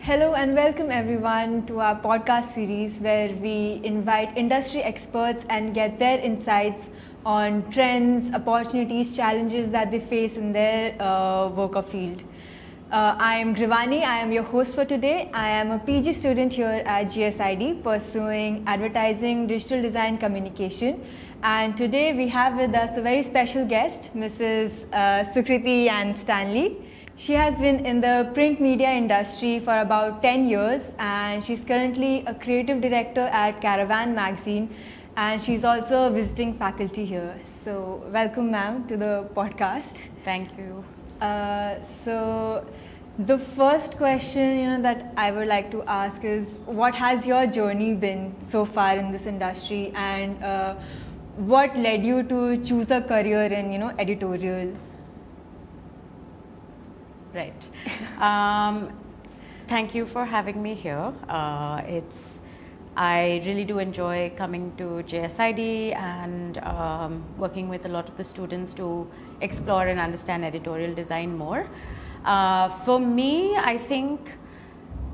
Hello and welcome everyone to our podcast series where we invite industry experts and get their insights on trends, opportunities, challenges that they face in their work or field. I am Grivani, I am your host for today. I am a PG student here at GSID pursuing advertising, digital design, communication. And today we have with us a very special guest, Mrs. Sukruti Anah Staneley. She has been in the print media industry for about 10 years and she's currently a creative director at Caravan Magazine and she's also a visiting faculty here. So welcome ma'am to the podcast. Thank you. So the first question that I would like to ask is, what has your journey been so far in this industry and what led you to choose a career in editorial? Right. Thank you for having me here. I really do enjoy coming to JSID and working with a lot of the students to explore and understand editorial design more. For me, I think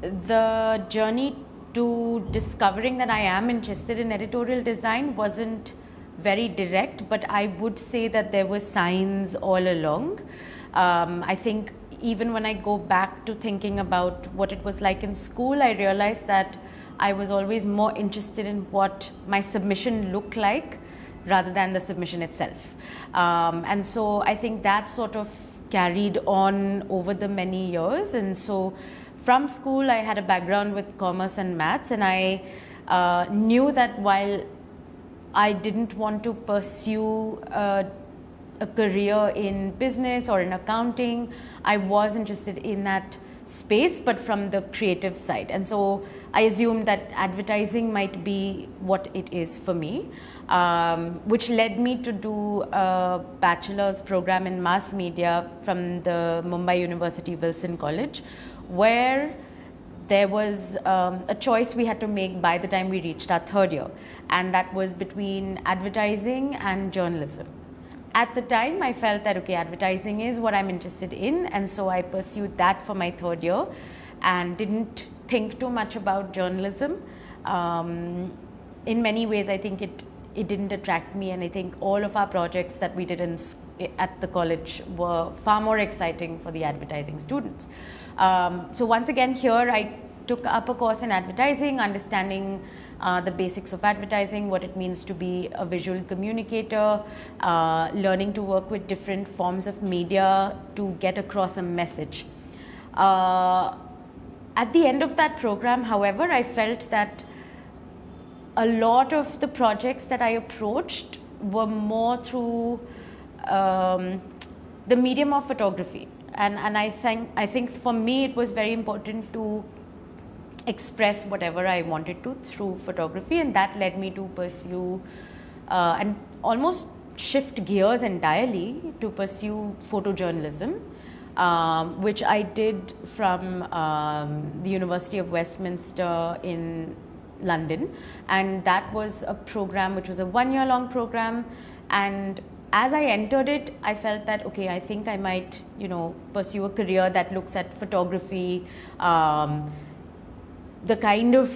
the journey to discovering that I am interested in editorial design wasn't very direct, but I would say that there were signs all along. I think even when I go back to thinking about what it was like in school, I realized that I was always more interested in what my submission looked like rather than the submission itself. And so I think that sort of carried on over the many years. And so from school, I had a background with commerce and maths, and I knew that while I didn't want to pursue a career in business or in accounting, I was interested in that space, but from the creative side. And so I assumed that advertising might be what it is for me, which led me to do a bachelor's program in mass media from the Mumbai University Wilson College, where there was a choice we had to make by the time we reached our third year, and that was between advertising and journalism. At the time, I felt that, okay, advertising is what I'm interested in, and so I pursued that for my third year and didn't think too much about journalism. In many ways, I think it didn't attract me, and I think all of our projects that we did at the college were far more exciting for the advertising students. So once again, here I took up a course in advertising, understanding the basics of advertising, what it means to be a visual communicator, learning to work with different forms of media to get across a message. At the end of that program, however, I felt that a lot of the projects that I approached were more through the medium of photography. And I think for me it was very important to express whatever I wanted to through photography, and that led me to pursue and almost shift gears entirely to pursue photojournalism, which I did from the University of Westminster in London, and that was a program which was a one-year-long program. And as I entered it, I felt that, okay, I think I might, pursue a career that looks at photography, the kind of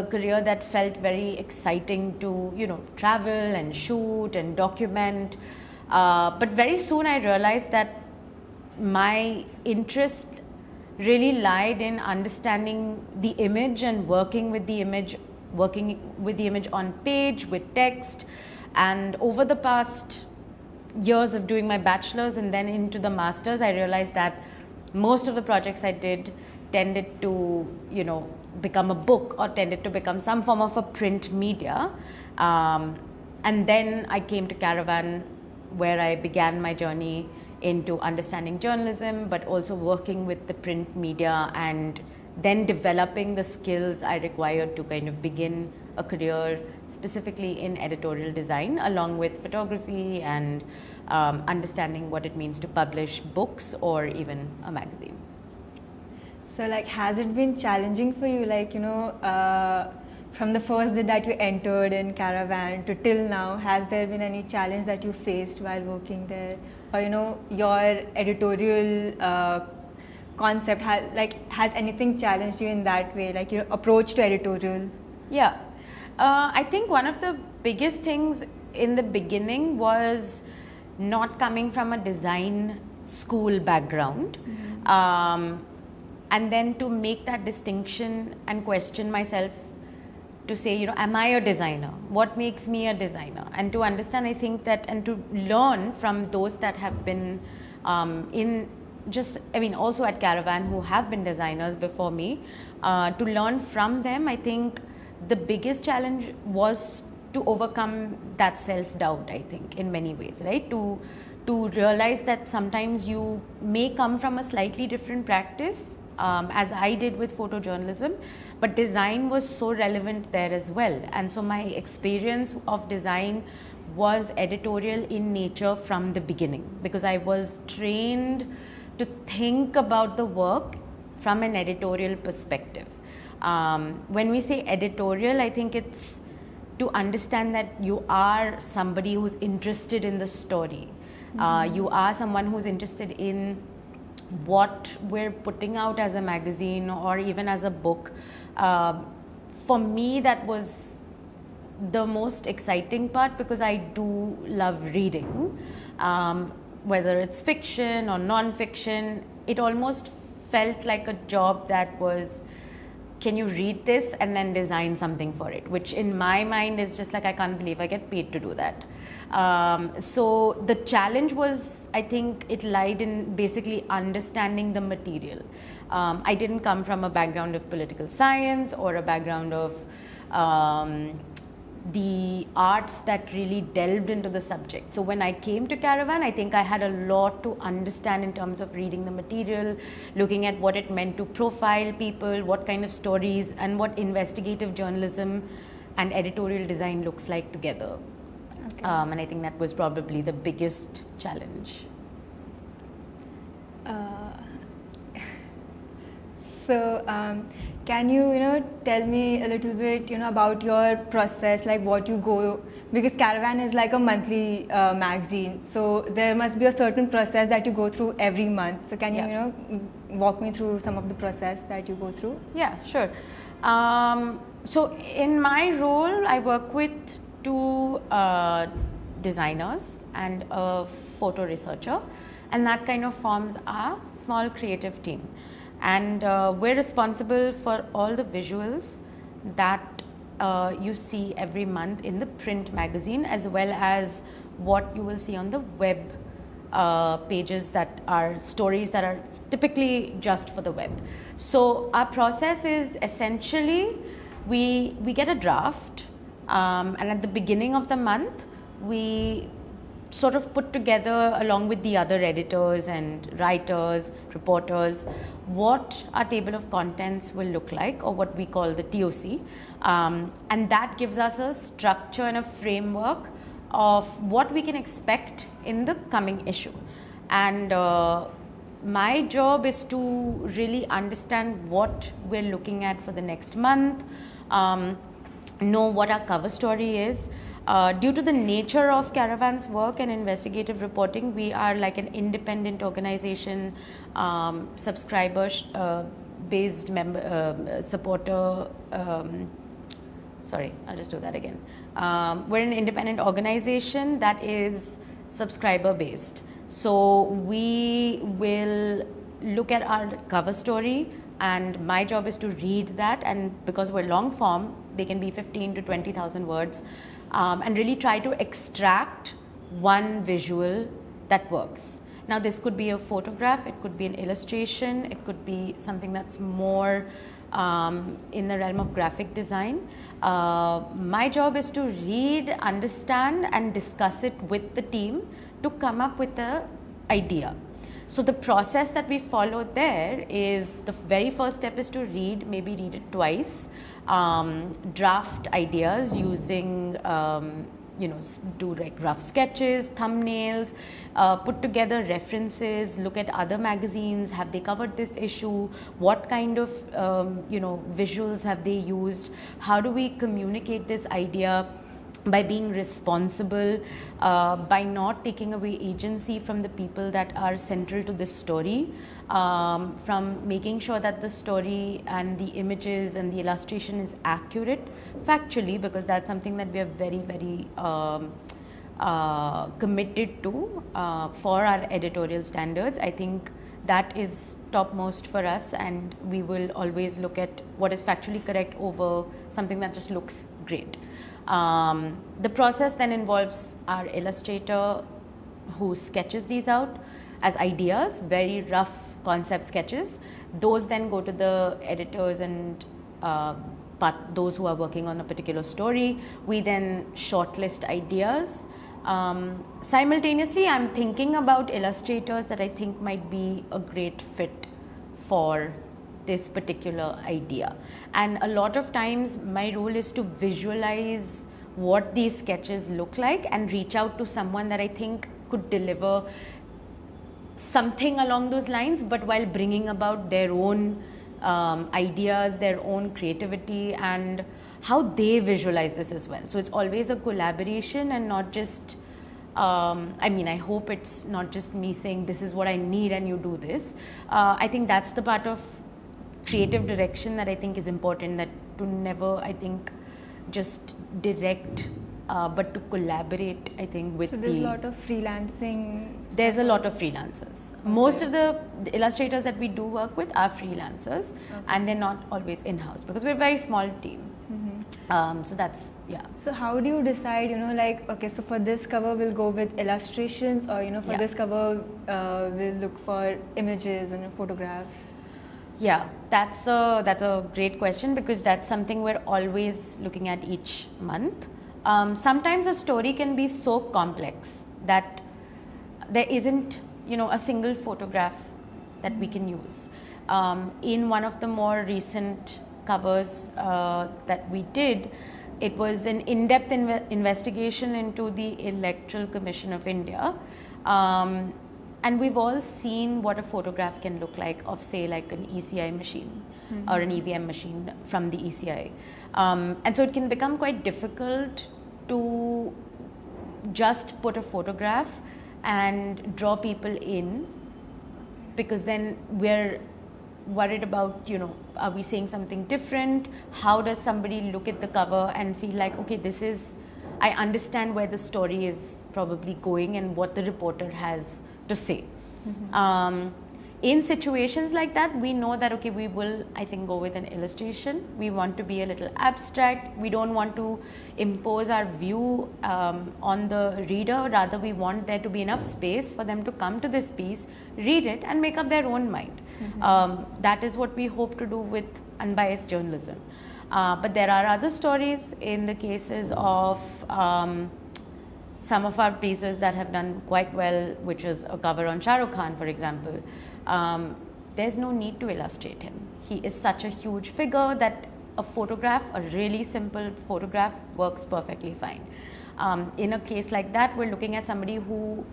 career that felt very exciting to, travel and shoot and document. But very soon I realized that my interest really lied in understanding the image and working with the image on page, with text. And over the past years of doing my bachelor's and then into the master's, I realized that most of the projects I did tended to, become a book or tended to become some form of a print media. And then I came to Caravan, where I began my journey into understanding journalism, but also working with the print media and then developing the skills I required to kind of begin a career specifically in editorial design, along with photography and understanding what it means to publish books or even a magazine. So has it been challenging for you, from the first day that you entered in Caravan to till now? Has there been any challenge that you faced while working there? Or, your editorial concept? Has anything challenged you in that way, like your approach to editorial? Yeah, I think one of the biggest things in the beginning was not coming from a design school background. And then to make that distinction and question myself to say, am I a designer? What makes me a designer? And to understand, I think that, and to learn from those that have been also at Caravan, who have been designers before me, to learn from them, I think the biggest challenge was to overcome that self-doubt, I think, in many ways, right? To realize that sometimes you may come from a slightly different practice, as I did with photojournalism, but design was so relevant there as well. And so my experience of design was editorial in nature from the beginning, because I was trained to think about the work from an editorial perspective. When we say editorial, I think it's to understand that you are somebody who's interested in the story. You are someone who's interested in what we're putting out as a magazine or even as a book. For me, that was the most exciting part, because I do love reading. Whether it's fiction or non-fiction, it almost felt like a job that was, can you read this and then design something for it? Which in my mind is just like, I can't believe I get paid to do that. So the challenge was, I think it lied in basically understanding the material. I didn't come from a background of political science or a background of the arts that really delved into the subject. So when I came to Caravan, I think I had a lot to understand in terms of reading the material, looking at what it meant to profile people, what kind of stories, and what investigative journalism and editorial design looks like together. Okay. And I think that was probably the biggest challenge. Can you, tell me a little bit, about your process, like what you go, because Caravan is like a monthly magazine, so there must be a certain process that you go through every month. So can you, walk me through some of the process that you go through? Yeah, sure. So in my role, I work with two designers and a photo researcher, and that kind of forms a small creative team. And we're responsible for all the visuals that you see every month in the print magazine, as well as what you will see on the web pages that are stories that are typically just for the web. So our process is essentially, we get a draft, and at the beginning of the month, we sort of put together, along with the other editors and writers, reporters, what our table of contents will look like, or what we call the TOC. And that gives us a structure and a framework of what we can expect in the coming issue. And my job is to really understand what we're looking at for the next month, know what our cover story is. Due to the nature of Caravan's work and investigative reporting, we are like an independent organization, subscriber-based supporter. Sorry, I'll just do that again. We're an independent organization that is subscriber-based. So we will look at our cover story, and my job is to read that, and because we're long form, they can be 15 to 20,000 words. And really try to extract one visual that works. Now, this could be a photograph, it could be an illustration, it could be something that's more in the realm of graphic design. My job is to read, understand, and discuss it with the team to come up with an idea. So the process that we follow there is, the very first step is to read, maybe read it twice, draft ideas using, do like rough sketches, thumbnails, put together references, look at other magazines, have they covered this issue, what kind of, visuals have they used, how do we communicate this idea by being responsible, by not taking away agency from the people that are central to this story, from making sure that the story and the images and the illustration is accurate factually, because that's something that we are very, very committed to for our editorial standards. I think that is topmost for us, and we will always look at what is factually correct over something that just looks great. The process then involves our illustrator who sketches these out as ideas, very rough concept sketches. Those then go to the editors and those who are working on a particular story. We then shortlist ideas. Simultaneously, I'm thinking about illustrators that I think might be a great fit for this particular idea. And a lot of times my role is to visualize what these sketches look like and reach out to someone that I think could deliver something along those lines, but while bringing about their own ideas, their own creativity, and how they visualize this as well. So it's always a collaboration and not just, I hope it's not just me saying this is what I need and you do this. I think that's the part of creative direction that I think is important, that to never, I think, just direct, but to collaborate, I think, with So there's a lot of freelancing? There's a lot of freelancers. Okay. Most of the illustrators that we do work with are freelancers, and they're not always in-house because we're a very small team. So that's, yeah. So how do you decide, okay, so for this cover we'll go with illustrations, or, for this cover we'll look for images and photographs? Yeah, that's a great question, because that's something we're always looking at each month. Sometimes a story can be so complex that there isn't, a single photograph that we can use. In one of the more recent covers that we did, it was an in-depth investigation into the Electoral Commission of India. And we've all seen what a photograph can look like of, say, like an ECI machine or an EVM machine from the ECI. And so it can become quite difficult to just put a photograph and draw people in, because then we're worried about, are we saying something different? How does somebody look at the cover and feel like, okay, I understand where the story is probably going and what the reporter has to say. In situations like that, we know that, okay, we will, I think, go with an illustration. We want to be a little abstract. We don't want to impose our view on the reader. Rather, we want there to be enough space for them to come to this piece, read it, and make up their own mind. That is what we hope to do with unbiased journalism. But there are other stories in the cases of some of our pieces that have done quite well, which is a cover on Shah Rukh Khan, for example. There's no need to illustrate him. He is such a huge figure that a photograph, a really simple photograph, works perfectly fine. In a case like that, we're looking at somebody who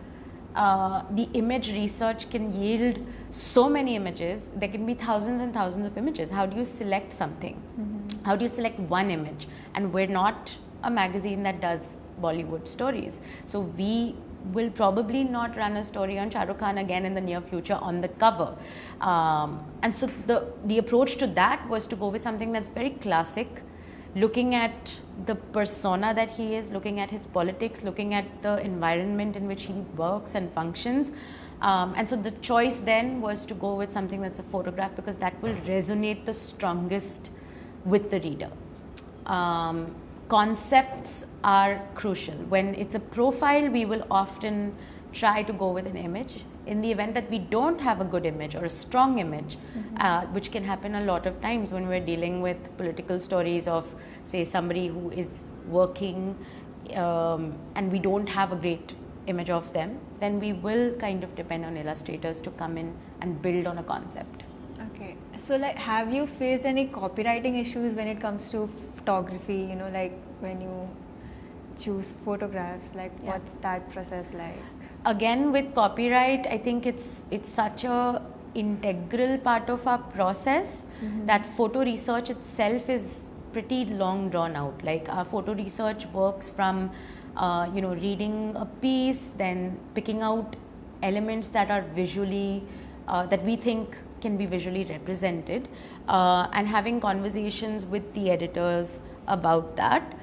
the image research can yield so many images. There can be thousands and thousands of images. How do you select something? How do you select one image? And we're not a magazine that does Bollywood stories. So we will probably not run a story on Shah Rukh Khan again in the near future on the cover. And so the approach to that was to go with something that's very classic, looking at the persona that he is, looking at his politics, looking at the environment in which he works and functions. And so the choice then was to go with something that's a photograph, because that will resonate the strongest with the reader. Concepts are crucial. When it's a profile, we will often try to go with an image. In the event that we don't have a good image or a strong image, which can happen a lot of times when we're dealing with political stories of, say, somebody who is working and we don't have a great image of them, then we will kind of depend on illustrators to come in and build on a concept. Okay, so have you faced any copywriting issues when it comes to photography, when you choose photographs, what's that process like? Again, with copyright, I think it's such a integral part of our process that photo research itself is pretty long drawn out. Like our photo research works from, reading a piece, then picking out elements that are visually, that we think can be visually represented, and having conversations with the editors about that.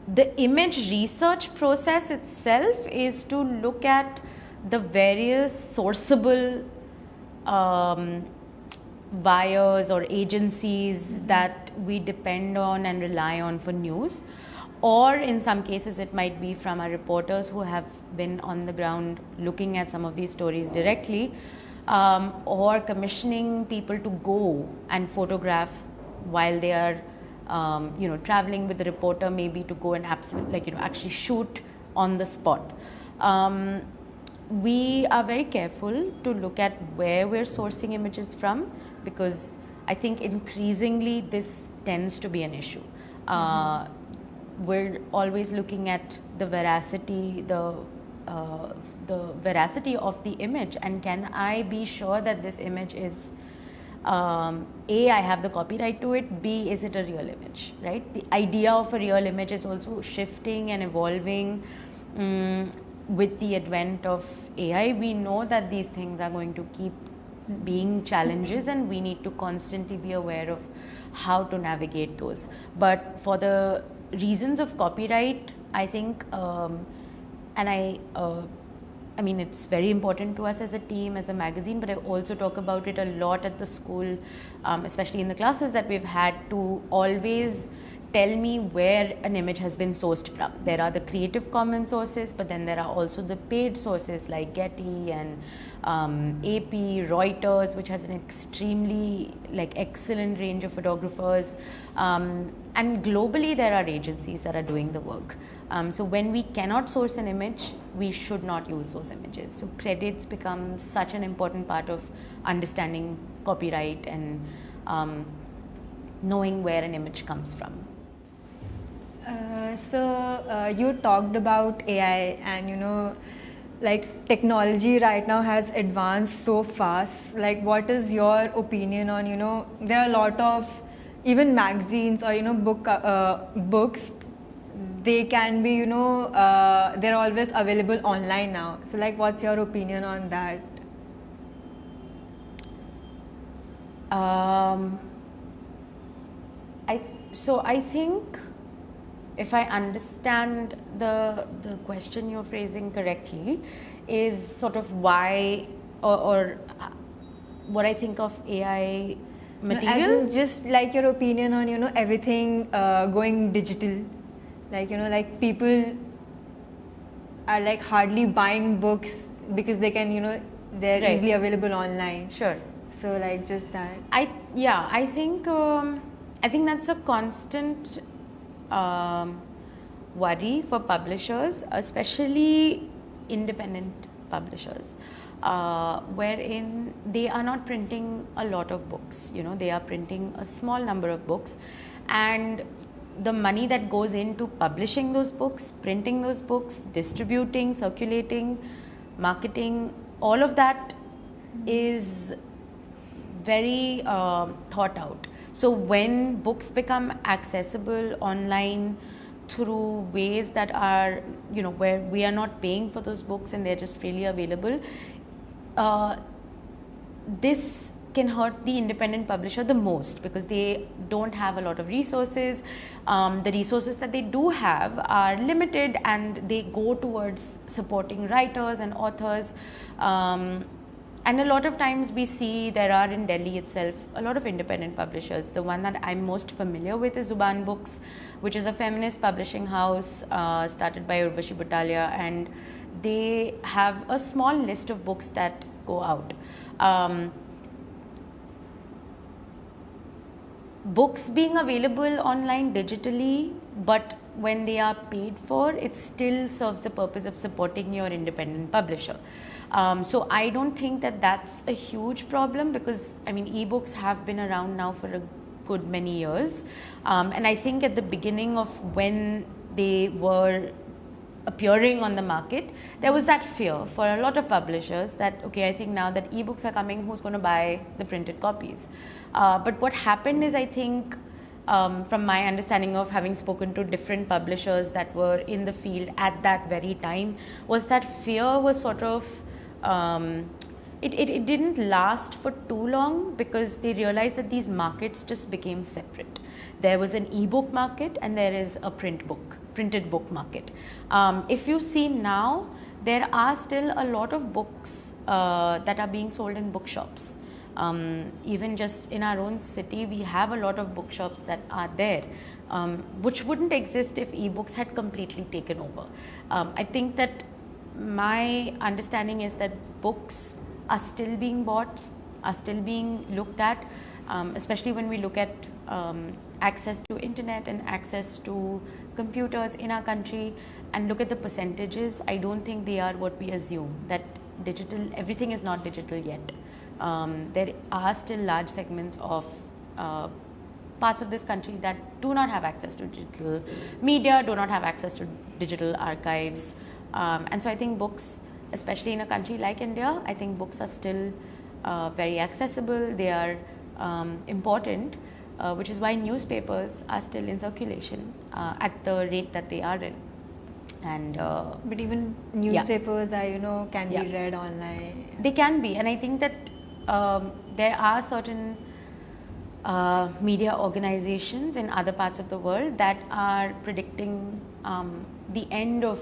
The image research process itself is to look at the various sourceable wires or agencies that we depend on and rely on for news, or in some cases it might be from our reporters who have been on the ground looking at some of these stories directly, or commissioning people to go and photograph while they are traveling with the reporter, maybe to go and actually shoot on the spot. We are very careful to look at where we're sourcing images from, because I think increasingly this tends to be an issue. We're always looking at the veracity, the veracity of the image, and can I be sure that this image is A, I have the copyright to it, B, is it a real image, right? The idea of a real image is also shifting and evolving. With the advent of AI, we know that these things are going to keep being challenges, and we need to constantly be aware of how to navigate those. But for the reasons of copyright, I think, I mean, it's very important to us as a team, as a magazine, but I also talk about it a lot at the school, especially in the classes that we've had, to always tell me where an image has been sourced from. There are the Creative Commons sources, but then there are also the paid sources like Getty and AP, Reuters, which has an extremely excellent range of photographers. And globally, there are agencies that are doing the work. So when we cannot source an image, we should not use those images. So credits become such an important part of understanding copyright and knowing where an image comes from. So you talked about AI, and technology right now has advanced so fast. What is your opinion on, there are a lot of even magazines or books, they can be they're always available online now. So what's your opinion on that? I think, if I understand the question you're phrasing correctly, is sort of why or what I think of AI material. As in just your opinion on everything going digital, people are hardly buying books because they can they're Right. easily available online. Sure. So just that. I think that's a constant worry for publishers, especially independent publishers, wherein they are not printing a lot of books. They are printing a small number of books, and the money that goes into publishing those books, printing those books, distributing, circulating, marketing, all of that is very thought out. So when books become accessible online through ways that are, where we are not paying for those books and they're just freely available, this can hurt the independent publisher the most, because they don't have a lot of resources. The resources that they do have are limited, and they go towards supporting writers and authors. And a lot of times we see there are in Delhi itself a lot of independent publishers. The one that I'm most familiar with is Zuban Books, which is a feminist publishing house started by Urvashi Butalia, and they have a small list of books that go out. Books being available online digitally, but when they are paid for, it still serves the purpose of supporting your independent publisher. So I don't think that that's a huge problem, because ebooks have been around now for a good many years, and I think at the beginning of when they were appearing on the market, there was that fear for a lot of publishers that, okay, I think now that ebooks are coming, who's going to buy the printed copies? But what happened is, I think from my understanding of having spoken to different publishers that were in the field at that very time, was that fear was sort of, it didn't last for too long, because they realized that these markets just became separate. There was an ebook market and there is a printed book market. If you see now, there are still a lot of books that are being sold in bookshops. Even just in our own city, we have a lot of bookshops that are there, which wouldn't exist if ebooks had completely taken over. I think that my understanding is that books are still being bought, are still being looked at, especially when we look at access to internet and access to computers in our country, and look at the percentages. I don't think they are what we assume, that everything is not digital yet. There are still large segments of parts of this country that do not have access to digital media, do not have access to digital archives. And so I think books, especially in a country like India, I think books are still very accessible. They are important, which is why newspapers are still in circulation at the rate that they are in. And but even newspapers are, can be read online. They can be, and I think that there are certain media organizations in other parts of the world that are predicting the end of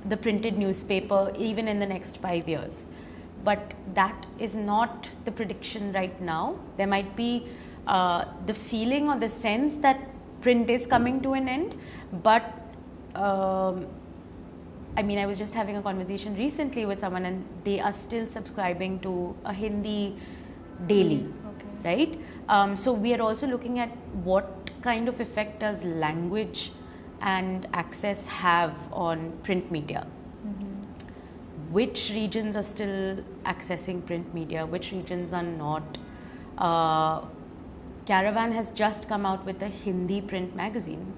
the printed newspaper even in the next 5 years. But that is not the prediction right now. There might be the feeling or the sense that print is coming to an end, but I mean, I was just having a conversation recently with someone, and they are still subscribing to a Hindi daily, right? So we are also looking at what kind of effect does language and access have on print media. Which regions are still accessing print media, which regions are not. Caravan has just come out with a Hindi print magazine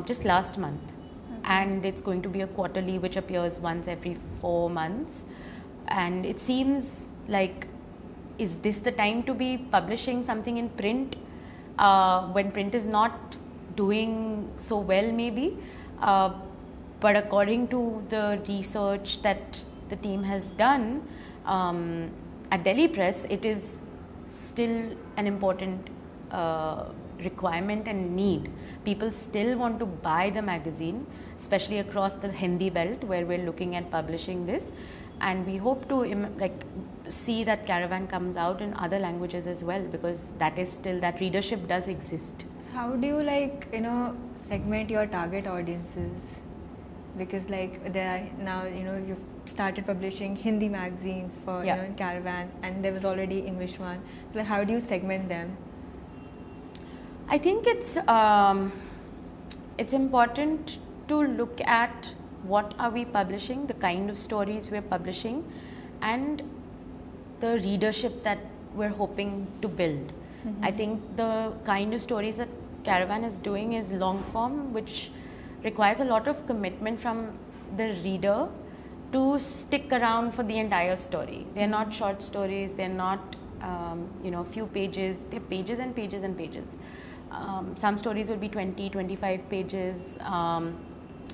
just last month. And it's going to be a quarterly, which appears once every 4 months. And it seems like, is this the time to be publishing something in print when print is not doing so well, maybe? But according to the research that the team has done at Delhi Press, it is still an important requirement and need. People still want to buy the magazine, especially across the Hindi belt where we're looking at publishing this, and we hope to see that Caravan comes out in other languages as well, because that is still, that readership does exist. So how do you segment your target audiences? Because there are now you've started publishing Hindi magazines for Caravan, and there was already English one. So how do you segment them? I think it's important to look at what are we publishing, the kind of stories we're publishing, and the readership that we're hoping to build. I think the kind of stories that Caravan is doing is long form, which requires a lot of commitment from the reader to stick around for the entire story. They're not short stories, they're not few pages, they're pages and pages and pages. Some stories will be 20, 25 pages,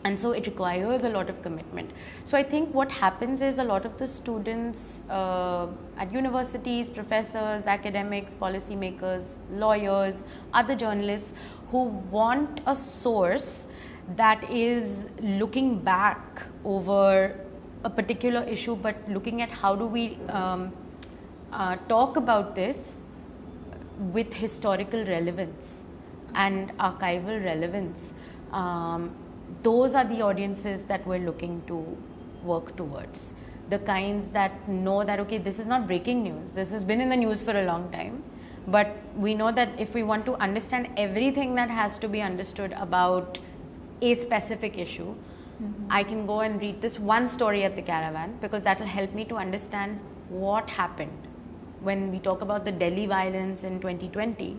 and so it requires a lot of commitment. So I think what happens is a lot of the students at universities, professors, academics, policymakers, lawyers, other journalists who want a source that is looking back over a particular issue, but looking at how do we talk about this with historical relevance and archival relevance. Those are the audiences that we're looking to work towards. The kinds that know that, okay, this is not breaking news, this has been in the news for a long time, but we know that if we want to understand everything that has to be understood about a specific issue, I can go and read this one story at the Caravan, because that will help me to understand what happened. When we talk about the Delhi violence in 2020,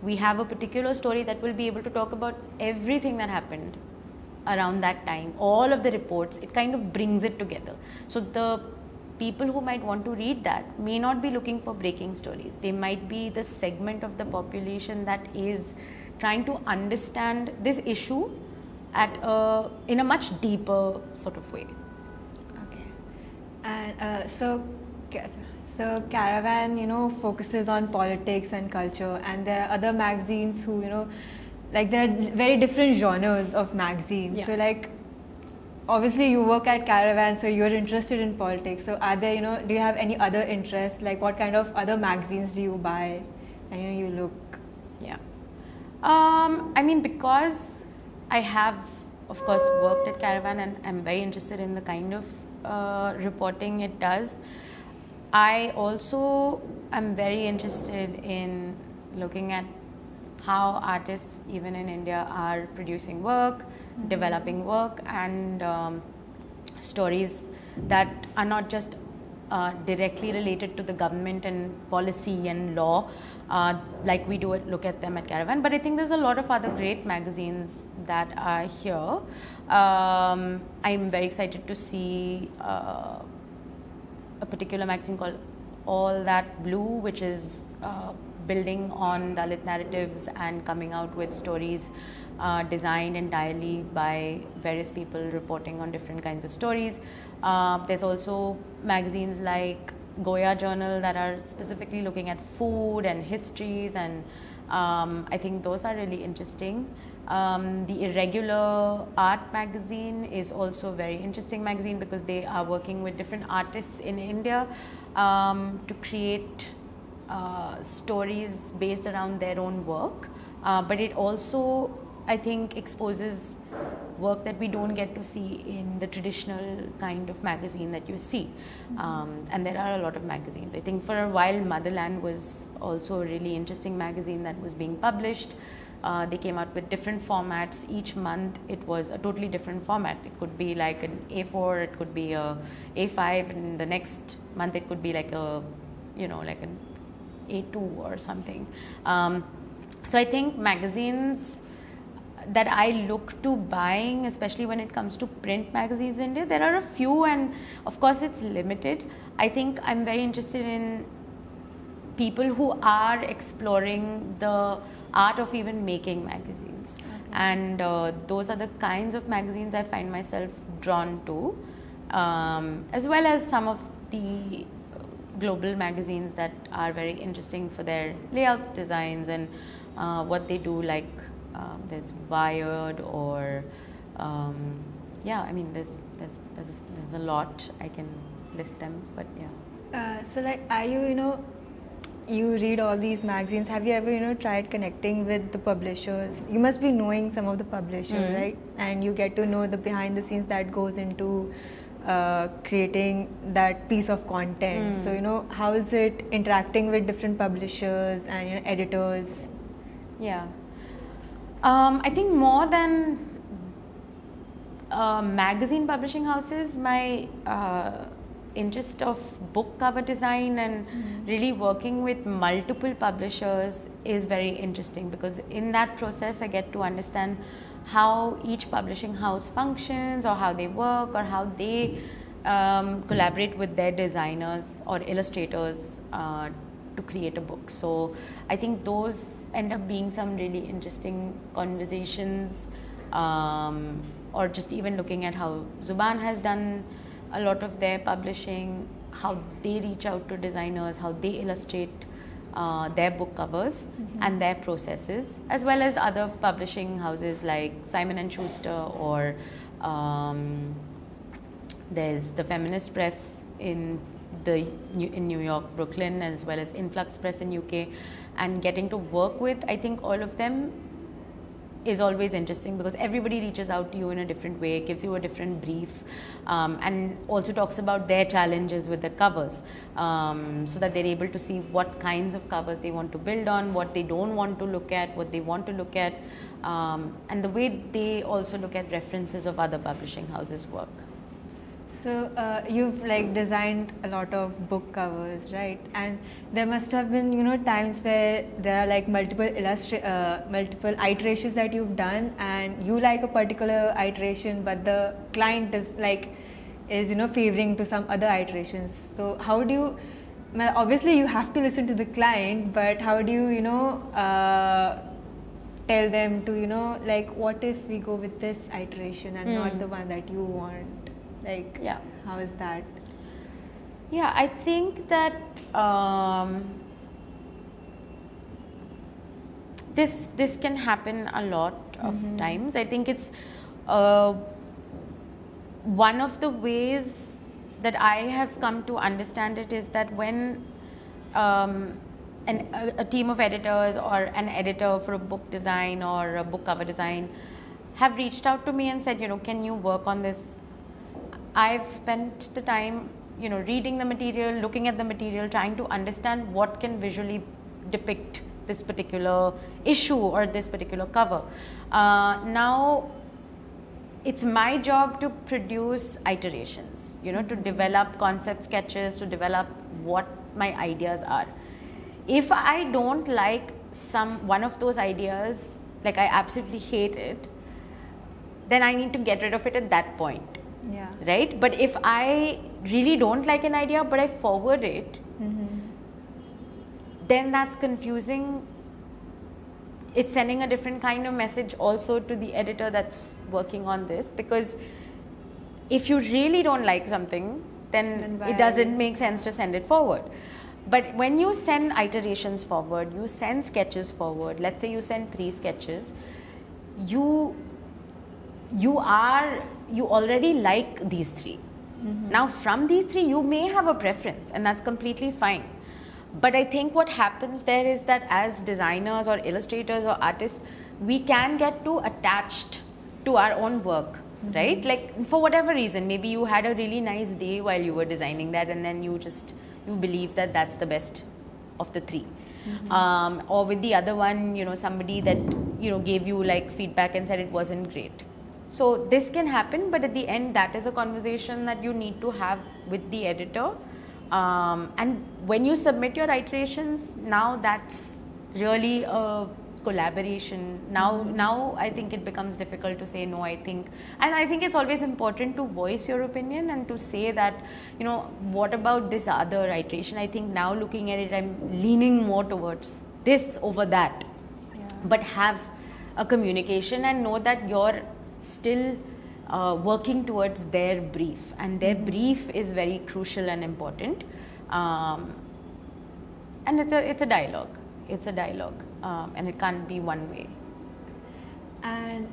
we have a particular story that will be able to talk about everything that happened around that time, all of the reports. It kind of brings it together. So the people who might want to read that may not be looking for breaking stories. They might be the segment of the population that is trying to understand this issue in a much deeper sort of way. Okay. And so Caravan, focuses on politics and culture, and there are other magazines who, like there are very different genres of magazines. Yeah. So like, obviously you work at Caravan, so you're interested in politics. So are there, do you have any other interests? Like what kind of other magazines do you buy? And you look. Yeah. I mean, because I have, of course, worked at Caravan and I'm very interested in the kind of reporting it does. I also am very interested in looking at how artists, even in India, are producing work, developing work, and stories that are not just directly related to the government and policy and law, like we do look at them at Caravan. But I think there's a lot of other great magazines that are here. I'm very excited to see a particular magazine called All That Blue, which is building on Dalit narratives and coming out with stories designed entirely by various people reporting on different kinds of stories. There's also magazines like Goya Journal that are specifically looking at food and histories, and I think those are really interesting. The Irregular Art magazine is also a very interesting magazine because they are working with different artists in India to create stories based around their own work, but it also, I think, exposes work that we don't get to see in the traditional kind of magazine that you see. And there are a lot of magazines. I think for a while Motherland was also a really interesting magazine that was being published. They came out with different formats. Each month it was a totally different format. It could be like an A4, it could be a A5, and the next month it could be like a, like an A2 or something. So I think magazines that I look to buying, especially when it comes to print magazines in India, there are a few, and of course it's limited. I think I'm very interested in people who are exploring the art of even making magazines. Okay. And those are the kinds of magazines I find myself drawn to, as well as some of the global magazines that are very interesting for their layout designs and what they do, like there's Wired, or I mean there's a lot. I can list them, but yeah. So like, are you you read all these magazines, have you ever tried connecting with the publishers? You must be knowing some of the publishers, right? And you get to know the behind the scenes that goes into creating that piece of content. So how is it interacting with different publishers and editors? Yeah, I think more than magazine publishing houses, my interest of book cover design and really working with multiple publishers is very interesting, because in that process I get to understand how each publishing house functions, or how they work, or how they collaborate with their designers or illustrators to create a book. So I think those end up being some really interesting conversations, or just even looking at how Zuban has done a lot of their publishing, how they reach out to designers, how they illustrate their book covers and their processes, as well as other publishing houses like Simon & Schuster, or there's the Feminist Press in New York, Brooklyn, as well as Influx Press in UK, and getting to work with, I think, all of them is always interesting, because everybody reaches out to you in a different way, gives you a different brief, and also talks about their challenges with the covers, so that they're able to see what kinds of covers they want to build on, what they don't want to look at, what they want to look at, and the way they also look at references of other publishing houses' work. So you've like designed a lot of book covers, right? And there must have been times where there are like multiple iterations that you've done, and you like a particular iteration, but the client is favoring to some other iterations. So how do you? Well, obviously you have to listen to the client, but how do you tell them to, like, what if we go with this iteration and not the one that you want? Like, how is that? Yeah, I think that this can happen a lot of times. I think it's one of the ways that I have come to understand it is that when a team of editors or an editor for a book design or a book cover design have reached out to me and said, can you work on this? I've spent the time, reading the material, looking at the material, trying to understand what can visually depict this particular issue or this particular cover. Now, it's my job to produce iterations, to develop concept sketches, to develop what my ideas are. If I don't like one of those ideas, like I absolutely hate it, then I need to get rid of it at that point. Yeah. Right? But if I really don't like an idea, but I forward it, then that's confusing. It's sending a different kind of message also to the editor that's working on this, because if you really don't like something, then it doesn't make sense to send it forward. But when you send iterations forward, you send sketches forward, let's say you send 3 sketches, you already like these 3. Now from these 3, you may have a preference, and that's completely fine. But I think what happens there is that as designers or illustrators or artists, we can get too attached to our own work, right? Like for whatever reason, maybe you had a really nice day while you were designing that, and then you believe that that's the best of the 3. Or with the other one, somebody that, gave you like feedback and said it wasn't great. So this can happen, but at the end, that is a conversation that you need to have with the editor. And when you submit your iterations, now that's really a collaboration. Now I think it becomes difficult to say no, and I think it's always important to voice your opinion and to say that, what about this other iteration? I think now looking at it, I'm leaning more towards this over that. Yeah. But have a communication and know that you're still working towards their brief, and their brief is very crucial and important, and it's a dialogue. And it can't be one way. And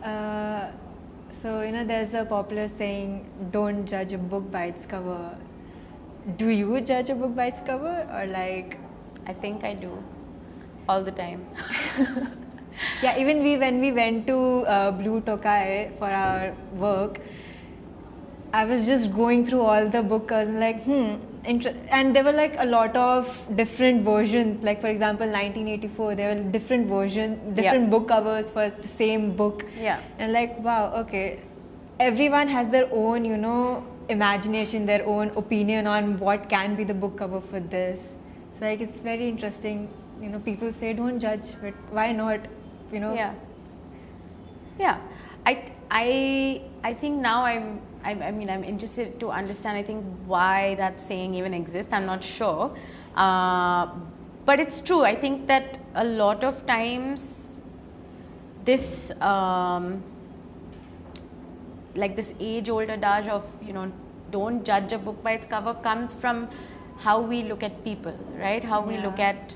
so there's a popular saying, don't judge a book by its cover. Do you judge a book by its cover, or like? I think I do all the time. Yeah, even when we went to Blue Tokai for our work, I was just going through all the book covers and like, and there were like a lot of different versions. Like for example, 1984, there were different versions, different book covers for the same book. Yeah. And like, wow, okay, everyone has their own, imagination, their own opinion on what can be the book cover for this. So like, it's very interesting. People say don't judge, but why not? Yeah. I think now I'm interested to understand, I think, why that saying even exists. I'm not sure, but it's true. I think that a lot of times this like this age-old adage of don't judge a book by its cover comes from how we look at people, right? How we look at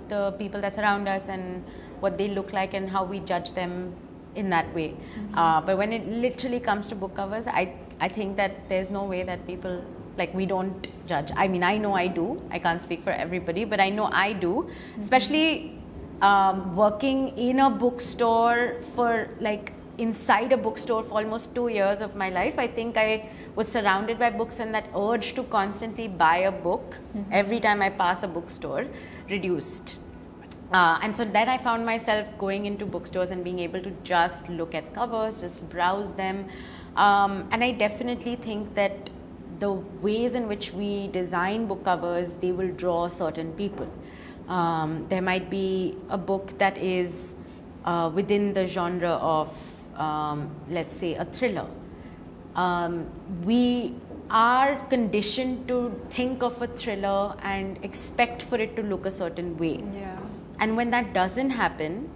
the people that surround us and what they look like, and how we judge them in that way. But when it literally comes to book covers, I think that there's no way that people, like, we don't judge. I mean, I know I do. I can't speak for everybody, but I know I do. Especially working in a bookstore for inside a bookstore for almost 2 years of my life. I think I was surrounded by books, and that urge to constantly buy a book every time I pass a bookstore reduced. And so then I found myself going into bookstores and being able to just look at covers, just browse them. And I definitely think that the ways in which we design book covers, they will draw certain people. There might be a book that is within the genre of, let's say, a thriller. We are conditioned to think of a thriller and expect for it to look a certain way. Yeah. And when that doesn't happen,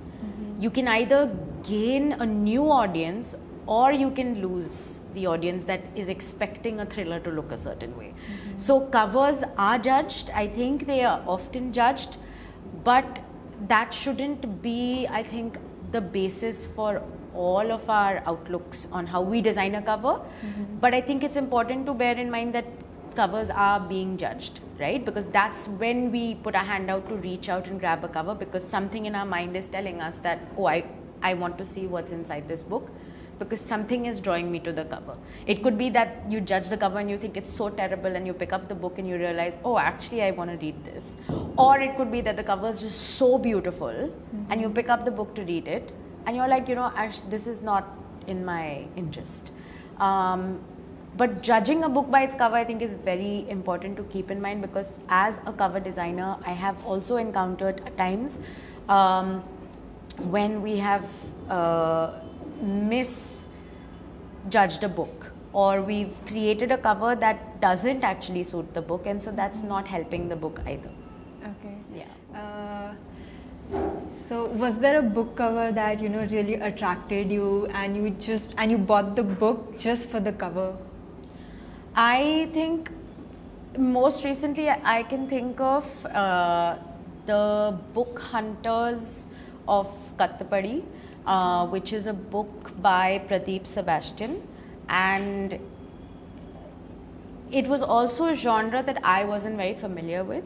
you can either gain a new audience or you can lose the audience that is expecting a thriller to look a certain way. So covers are judged. I think they are often judged, but that shouldn't be, I think, the basis for all of our outlooks on how we design a cover. But I think it's important to bear in mind that covers are being judged, right? Because that's when we put our hand out to reach out and grab a cover, because something in our mind is telling us that, oh, I want to see what's inside this book, because something is drawing me to the cover. It could be that you judge the cover and you think it's so terrible, and you pick up the book and you realize, oh, actually I want to read this. Or it could be that the cover is just so beautiful and you pick up the book to read it and you're like, actually, this is not in my interest. But judging a book by its cover, I think, is very important to keep in mind, because as a cover designer, I have also encountered times when we have misjudged a book, or we've created a cover that doesn't actually suit the book, and so that's not helping the book either. Okay. Yeah. So was there a book cover that really attracted you, and you bought the book just for the cover? I think most recently I can think of the Book Hunters of Kattapadi, which is a book by Pradeep Sebastian, and it was also a genre that I wasn't very familiar with,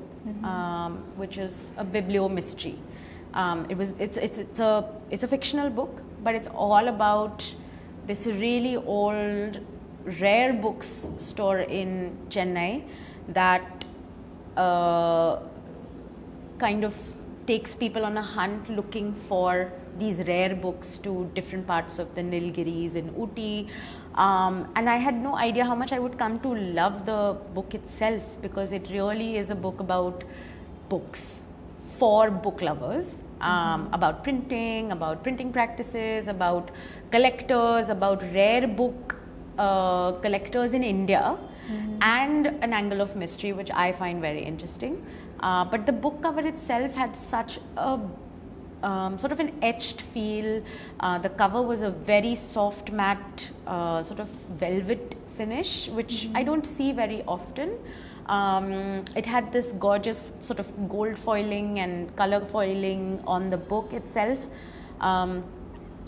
which is a biblio-mystery. It's a fictional book, but it's all about this really old rare books store in Chennai that kind of takes people on a hunt looking for these rare books to different parts of the Nilgiris in Ooty. And I had no idea how much I would come to love the book itself, because it really is a book about books for book lovers, about printing practices, about collectors, about rare book collectors in India, and an angle of mystery, which I find very interesting. But the book cover itself had such a sort of an etched feel. The cover was a very soft matte sort of velvet finish, which I don't see very often. It had this gorgeous sort of gold foiling and color foiling on the book itself.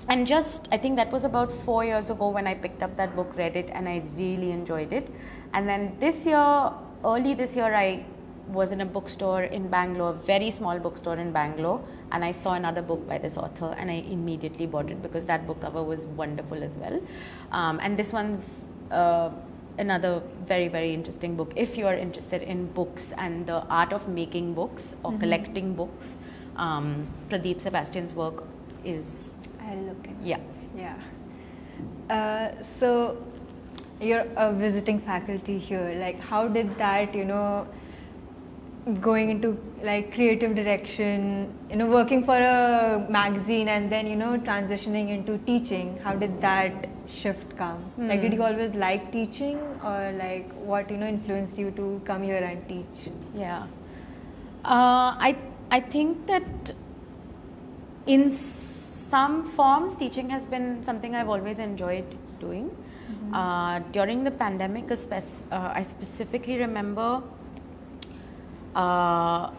And I think that was about 4 years ago when I picked up that book, read it, and I really enjoyed it. And then early this year, I was in a bookstore in Bangalore, a very small bookstore in Bangalore, and I saw another book by this author, and I immediately bought it because that book cover was wonderful as well. And this one's another very, very interesting book. If you are interested in books and the art of making books or collecting books, Pradeep Sebastian's work is... I'll look at Yeah. Yeah. So you're a visiting faculty here. Like, how did that, going into like creative direction, working for a magazine and then, transitioning into teaching, how did that shift come? Like, did you always like teaching, or like what, influenced you to come here and teach? Yeah. I think that in some forms, teaching has been something I've always enjoyed doing. During the pandemic, I specifically remember I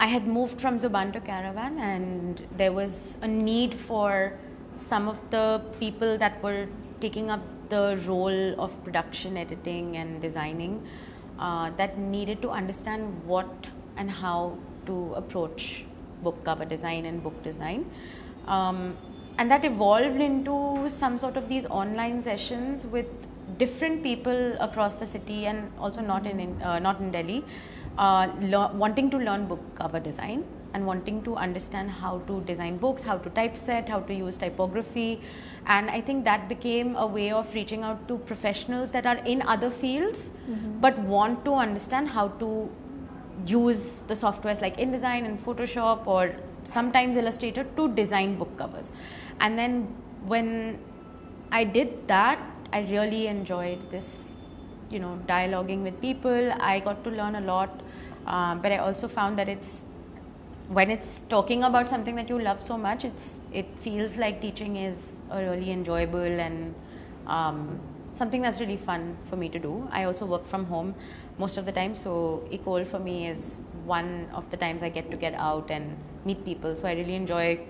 had moved from Zuban to Caravan, and there was a need for some of the people that were taking up the role of production, editing and designing that needed to understand what and how to approach book cover design and book design. And that evolved into some sort of these online sessions with different people across the city, and also not in Delhi, wanting to learn book cover design and wanting to understand how to design books, how to typeset, how to use typography. And I think that became a way of reaching out to professionals that are in other fields but want to understand how to use the softwares like InDesign and Photoshop or sometimes Illustrator to design book covers. And then when I did that, I really enjoyed this, dialoguing with people. I got to learn a lot, but I also found that it's when it's talking about something that you love so much, it feels like teaching is a really enjoyable and something that's really fun for me to do. I also work from home most of the time, so École for me is one of the times I get to get out and meet people. So I really enjoy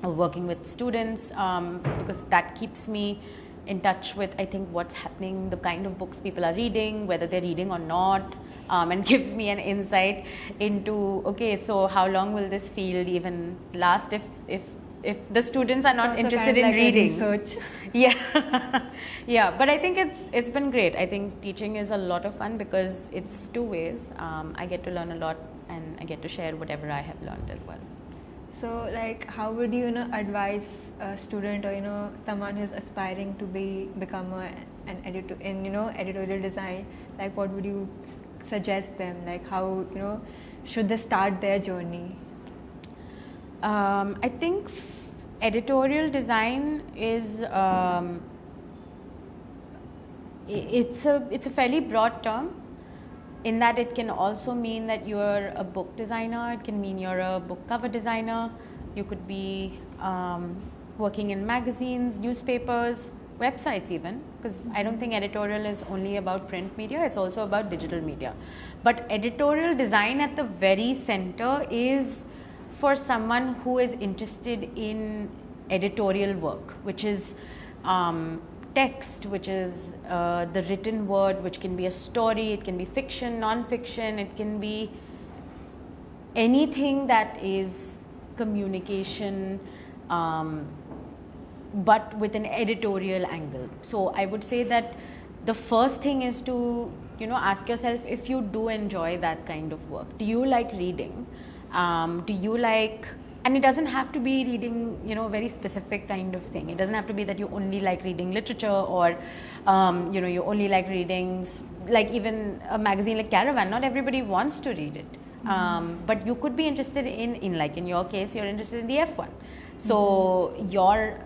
working with students because that keeps me in touch with, I think, what's happening, the kind of books people are reading, whether they're reading or not, and gives me an insight into, okay, so how long will this field even last if the students are not interested in reading. Research. Yeah. Yeah, but I think it's been great. I think teaching is a lot of fun because it's two ways. I get to learn a lot and I get to share whatever I have learned as well. So, like, how would you, advise a student or someone who's aspiring to become an editor in editorial design? Like, what would you suggest them? Like, how should they start their journey? I think editorial design is it's a fairly broad term, in that it can also mean that you're a book designer, it can mean you're a book cover designer, you could be working in magazines, newspapers, websites even, because I don't think editorial is only about print media, it's also about digital media. But editorial design at the very center is for someone who is interested in editorial work, which is text, which is the written word, which can be a story, it can be fiction, non-fiction, it can be anything that is communication, but with an editorial angle. So I would say that the first thing is to ask yourself if you do enjoy that kind of work. Do you like reading? Do you like, and it doesn't have to be reading, a very specific kind of thing. It doesn't have to be that you only like reading literature or, you only like reading, like even a magazine like Caravan. Not everybody wants to read it. But you could be interested in like in your case, you're interested in the F1. So your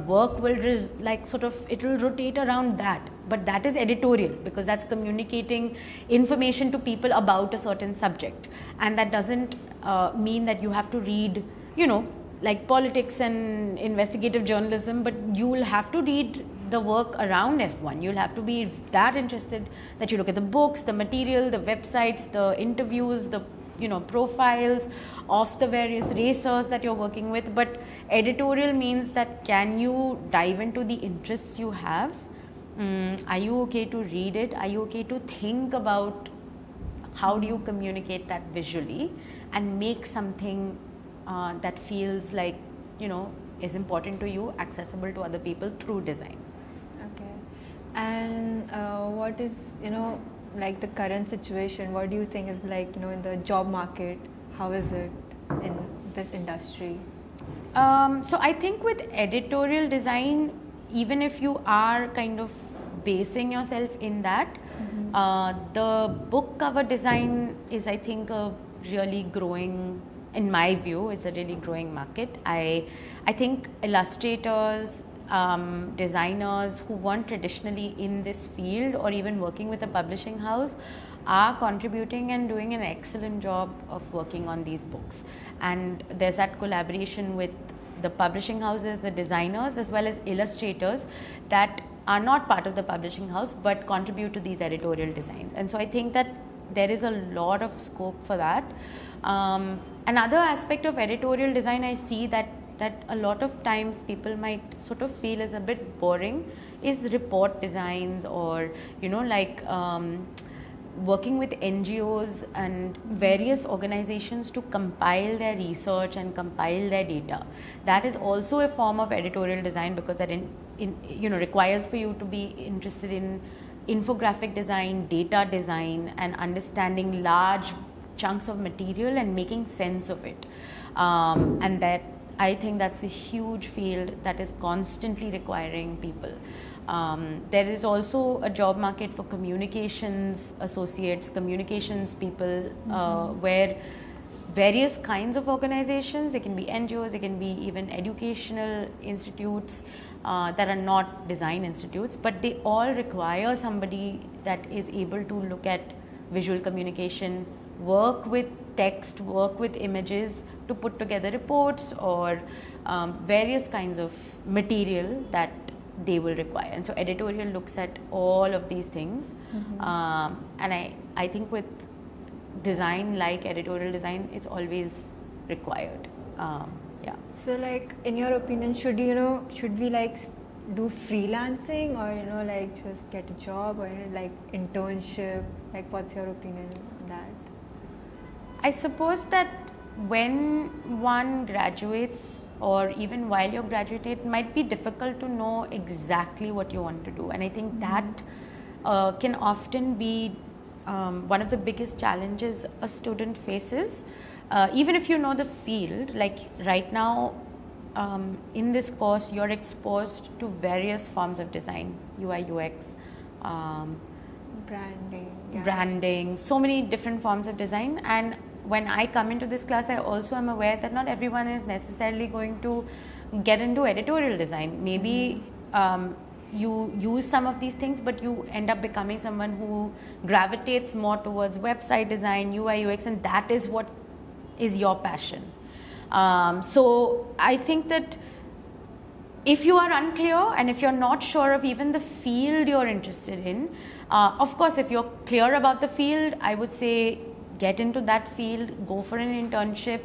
work will it will rotate around that. But that is editorial because that's communicating information to people about a certain subject. And that doesn't mean that you have to read, like politics and investigative journalism, but you will have to read the work around F1. You'll have to be that interested that you look at the books, the material, the websites, the interviews, the profiles of the various racers that you're working with. But editorial means that can you dive into the interests you have? Are you okay to read it? Are you okay to think about how do you communicate that visually and make something that feels like, is important to you, accessible to other people through design? Okay. And what is, like the current situation? What do you think is like, in the job market? How is it in this industry? So I think with editorial design, even if you are kind of basing yourself in that, the book cover design is, I think, a really growing, in my view, it's a really growing market. I think illustrators, designers who weren't traditionally in this field or even working with a publishing house are contributing and doing an excellent job of working on these books. And there's that collaboration with the publishing houses, the designers, as well as illustrators that are not part of the publishing house but contribute to these editorial designs. And so I think that there is a lot of scope for that. Another aspect of editorial design I see that a lot of times people might sort of feel is a bit boring is report designs or, working with NGOs and various organizations to compile their research and compile their data. That is also a form of editorial design because that requires for you to be interested in infographic design, data design, and understanding large chunks of material and making sense of it. And that, I think that's a huge field that is constantly requiring people. There is also a job market for communications associates, communications people, where various kinds of organizations, it can be NGOs, it can be even educational institutes that are not design institutes, but they all require somebody that is able to look at visual communication, work with text, work with images to put together reports or various kinds of material that they will require. And so editorial looks at all of these things. And I think with design, like editorial design, it's always required. Yeah. So like, in your opinion, should we like do freelancing, or like just get a job, or like internship? Like, what's your opinion on that? I suppose that when one graduates, or even while you're graduating, it might be difficult to know exactly what you want to do. And I think that can often be one of the biggest challenges a student faces. Even if you know the field, like right now in this course, you're exposed to various forms of design, UI, UX, branding, so many different forms of design. And when I come into this class, I also am aware that not everyone is necessarily going to get into editorial design. Maybe you use some of these things, but you end up becoming someone who gravitates more towards website design, UI, UX, and that is what is your passion. So I think that if you are unclear and if you're not sure of even the field you're interested in, of course, if you're clear about the field, I would say get into that field, go for an internship,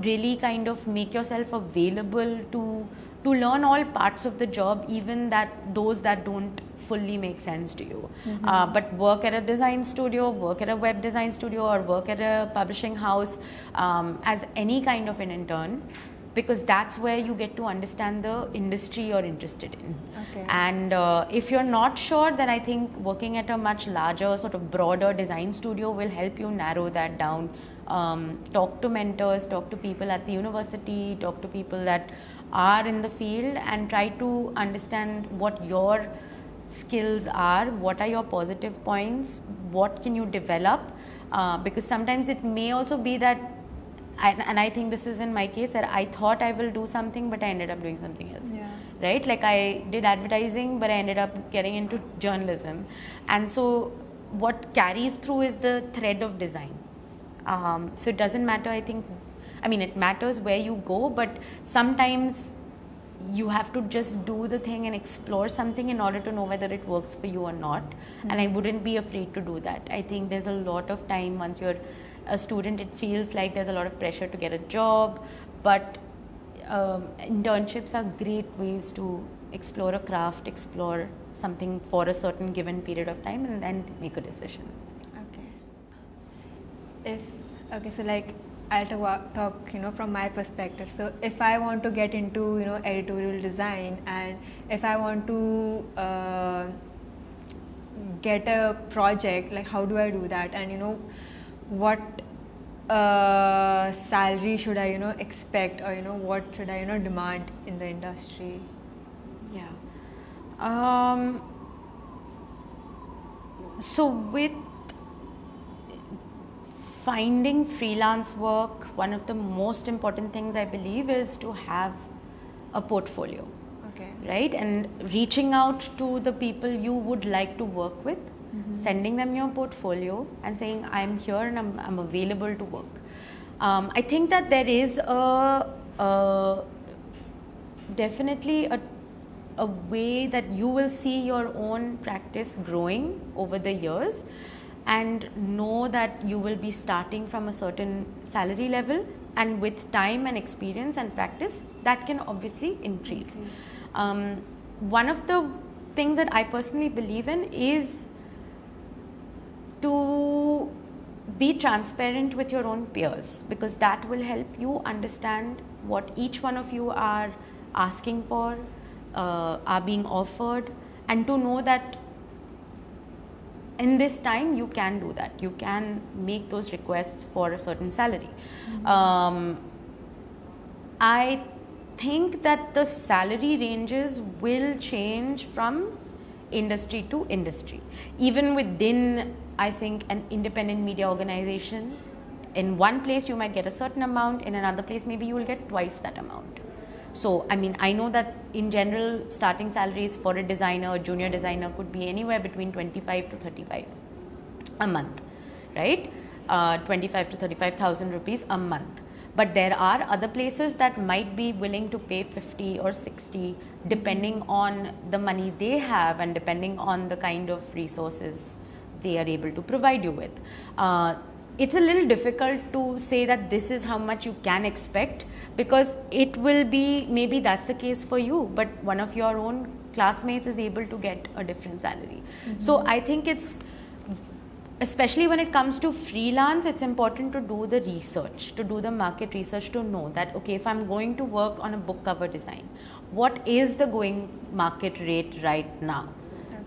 really kind of make yourself available to learn all parts of the job, even those that don't fully make sense to you. But work at a design studio, work at a web design studio, or work at a publishing house as any kind of an intern, because that's where you get to understand the industry you're interested in. Okay. And if you're not sure, then I think working at a much larger, sort of broader design studio will help you narrow that down. Talk to mentors, talk to people at the university, talk to people that are in the field, and try to understand what your skills are, what are your positive points, what can you develop, because sometimes it may also be that, and I think this is in my case, that I thought I will do something, but I ended up doing something else. Yeah. Right? Like I did advertising, but I ended up getting into journalism. And so what carries through is the thread of design. So it doesn't matter, I think, it matters where you go, but sometimes you have to just do the thing and explore something in order to know whether it works for you or not. And I wouldn't be afraid to do that. I think there's a lot of time once you're a student, it feels like there's a lot of pressure to get a job, but internships are great ways to explore a craft, explore something for a certain given period of time, and then make a decision. Okay, so like I'll talk from my perspective. So if I want to get into editorial design, and if I want to get a project, like how do I do that, and what salary should I expect, or what should I demand in the industry? Yeah. So with finding freelance work, one of the most important things I believe is to have a portfolio. Okay. Right? And reaching out to the people you would like to work with, sending them your portfolio and saying, I'm here and I'm available to work. I think that there is definitely a way that you will see your own practice growing over the years, and know that you will be starting from a certain salary level, and with time and experience and practice, that can obviously increase. One of the things that I personally believe in is to be transparent with your own peers, because that will help you understand what each one of you are asking for, are being offered, and to know that in this time you can do that. You can make those requests for a certain salary. I think that the salary ranges will change from industry to industry. Even within, I think, an independent media organization, in one place you might get a certain amount, in another place maybe you will get twice that amount. So, I know that in general, starting salaries for a designer, a junior designer, could be anywhere between 25 to 35 a month, right? 25 to 35,000 rupees a month. But there are other places that might be willing to pay 50 or 60 depending on the money they have and depending on the kind of resources they are able to provide you with. It's a little difficult to say that this is how much you can expect, because it will be, maybe that's the case for you, but one of your own classmates is able to get a different salary. So I think it's, especially when it comes to freelance, it's important to do the research, to do the market research, to know that, okay, if I'm going to work on a book cover design, what is the going market rate right now?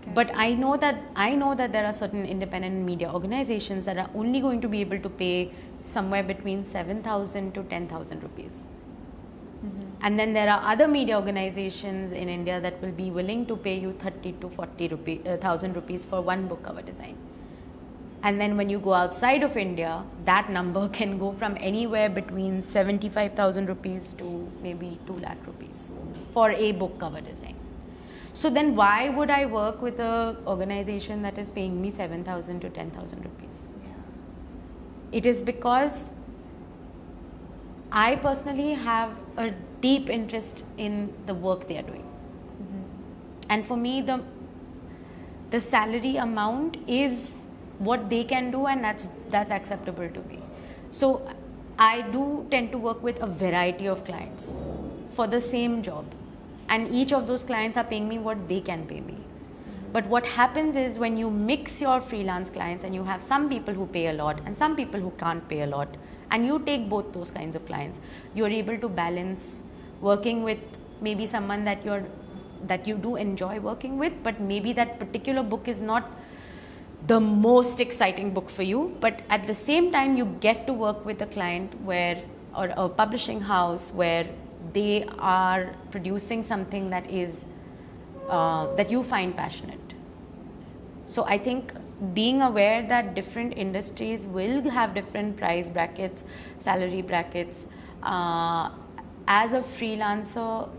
Okay. But I know that there are certain independent media organizations that are only going to be able to pay somewhere between 7,000 to 10,000 rupees. And then there are other media organizations in India that will be willing to pay you 30 to 40,000 rupees for one book cover design. And then when you go outside of India, that number can go from anywhere between 75,000 rupees to maybe 2 lakh rupees for a book cover design. So then why would I work with an organization that is paying me 7,000 to 10,000 rupees? Yeah. It is because I personally have a deep interest in the work they are doing. And for me, the salary amount is what they can do, and that's acceptable to me. So I do tend to work with a variety of clients for the same job, and each of those clients are paying me what they can pay me. But what happens is, when you mix your freelance clients and you have some people who pay a lot and some people who can't pay a lot, and you take both those kinds of clients, you're able to balance working with maybe someone that you do enjoy working with, but maybe that particular book is not the most exciting book for you, but at the same time you get to work with a client or a publishing house where they are producing something that is that you find passionate. So I think being aware that different industries will have different price brackets, salary brackets. As a freelancer,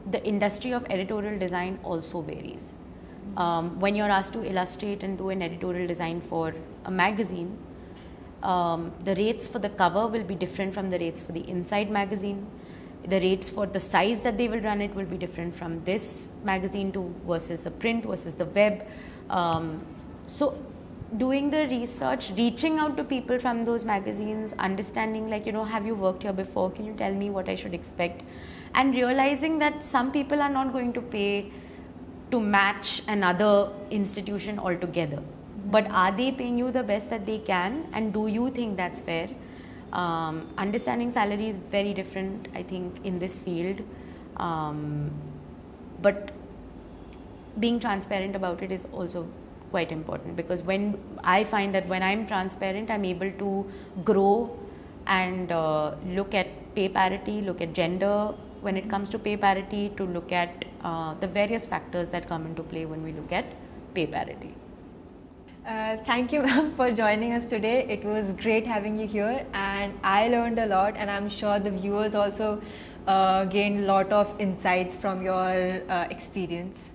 the industry of editorial design also varies. When you're asked to illustrate and do an editorial design for a magazine, the rates for the cover will be different from the rates for the inside magazine. The rates for the size that they will run it will be different from this magazine versus the print versus the web. So doing the research, reaching out to people from those magazines, understanding, like, have you worked here before? Can you tell me what I should expect? And realizing that some people are not going to pay to match another institution altogether. But are they paying you the best that they can? And do you think that's fair? Understanding salary is very different, I think, in this field. But being transparent about it is also quite important, because when I find that when I'm transparent, I'm able to grow and look at pay parity, look at gender when it comes to pay parity, to look at the various factors that come into play when we look at pay parity. Thank you, ma'am, for joining us today. It was great having you here, and I learned a lot, and I'm sure the viewers also gained a lot of insights from your experience.